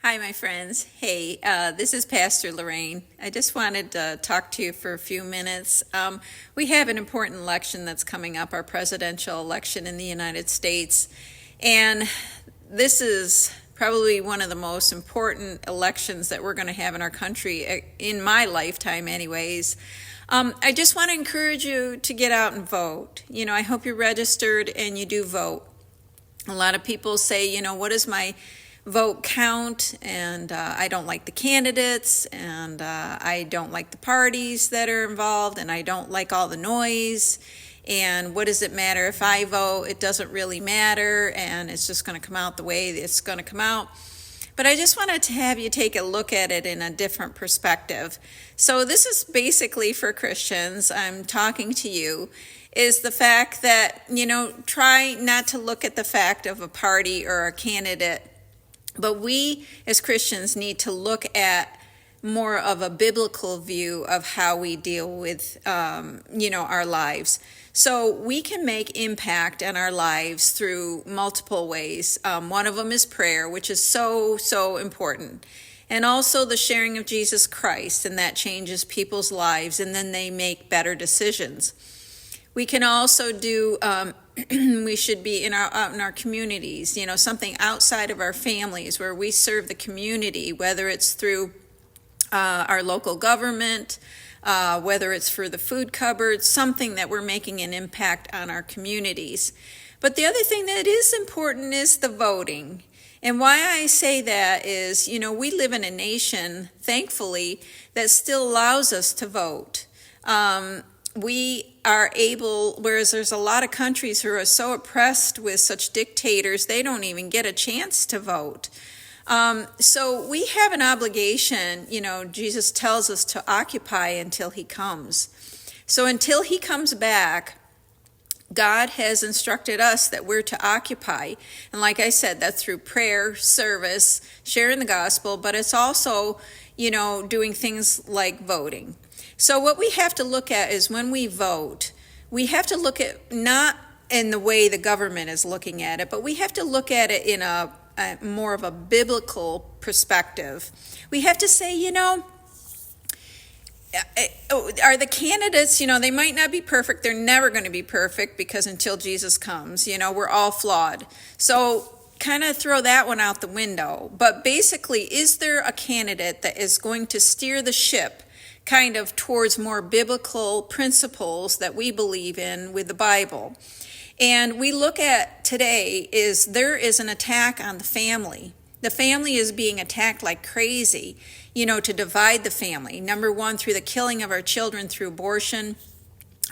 Hi, my friends. Hey, this is Pastor Lorraine. I just wanted to talk to you for a few minutes. We have an important election that's coming up, our presidential election in the United States. And this is probably one of the most important elections that we're going to have in our country, in my lifetime anyways. I just want to encourage you to get out and vote. I hope you're registered and you do vote. A lot of people say, what does my vote count? And I don't like the candidates, and I don't like the parties that are involved, and I don't like all the noise. And what does it matter if I vote? It doesn't really matter, and it's just going to come out the way it's going to come out. But I just wanted to have you take a look at it in a different perspective. So this is basically for Christians. I'm talking to you. Is the fact that, try not to look at the fact of a party or a candidate, but we as Christians need to look at more of a biblical view of how we deal with, our lives. So we can make impact on our lives through multiple ways. One of them is prayer, which is so important. And also the sharing of Jesus Christ, and that changes people's lives, and then they make better decisions. We can also do, we should be out in our communities, something outside of our families where we serve the community, whether it's through our local government, whether it's for the food cupboard, something that we're making an impact on our communities. But the other thing that is important is the voting. And why I say that is, we live in a nation, thankfully, that still allows us to vote. We are able, whereas there's a lot of countries who are so oppressed with such dictators, they don't even get a chance to vote. So we have an obligation, Jesus tells us to occupy until he comes. So until he comes back, God has instructed us that we're to occupy. And like I said, that's through prayer, service, sharing the gospel, but it's also, doing things like voting. So what we have to look at is when we vote, we have to look at not in the way the government is looking at it, but we have to look at it in a more of a biblical perspective. We have to say, are the candidates, they might not be perfect. They're never going to be perfect because until Jesus comes, we're all flawed. So kind of throw that one out the window. But basically, is there a candidate that is going to steer the ship kind of towards more biblical principles that we believe in with the Bible? And we look at today is there is an attack on the family. The family is being attacked like crazy, to divide the family. Number one, through the killing of our children through abortion.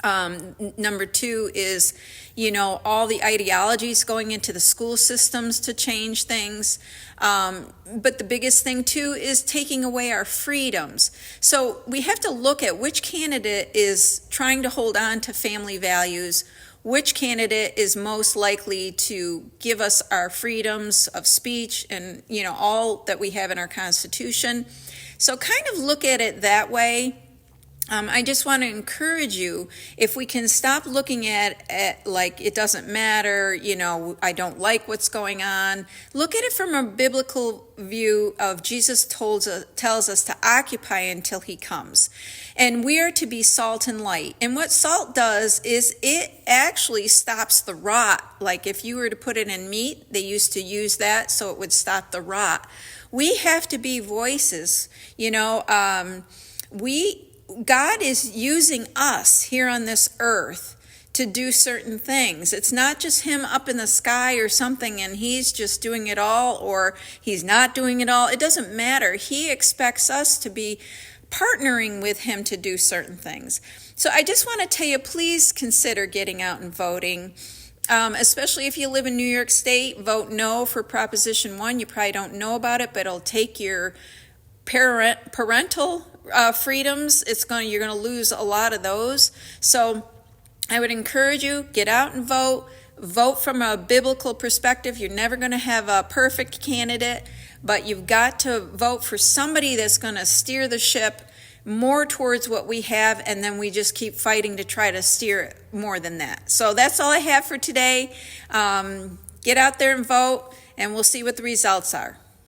Number two is, all the ideologies going into the school systems to change things. But the biggest thing too is taking away our freedoms. So we have to look at which candidate is trying to hold on to family values, which candidate is most likely to give us our freedoms of speech and, all that we have in our Constitution. So kind of look at it that way. I just want to encourage you, if we can stop looking at like it doesn't matter, I don't like what's going on. Look at it from a biblical view of Jesus tells us to occupy until he comes. And we are to be salt and light. And what salt does is it actually stops the rot. Like if you were to put it in meat, they used to use that so it would stop the rot. We have to be voices, God is using us here on this earth to do certain things. It's not just him up in the sky or something and he's just doing it all or he's not doing it all. It doesn't matter. He expects us to be partnering with him to do certain things. So I just want to tell you, please consider getting out and voting. Especially if you live in New York State, vote no for Proposition 1. You probably don't know about it, but it'll take your parental freedoms. You're going to lose a lot of those. So I would encourage you, get out and vote. Vote from a biblical perspective. You're never going to have a perfect candidate, but you've got to vote for somebody that's going to steer the ship more towards what we have, and then we just keep fighting to try to steer it more than that. So that's all I have for today. Get out there and vote, and we'll see what the results are.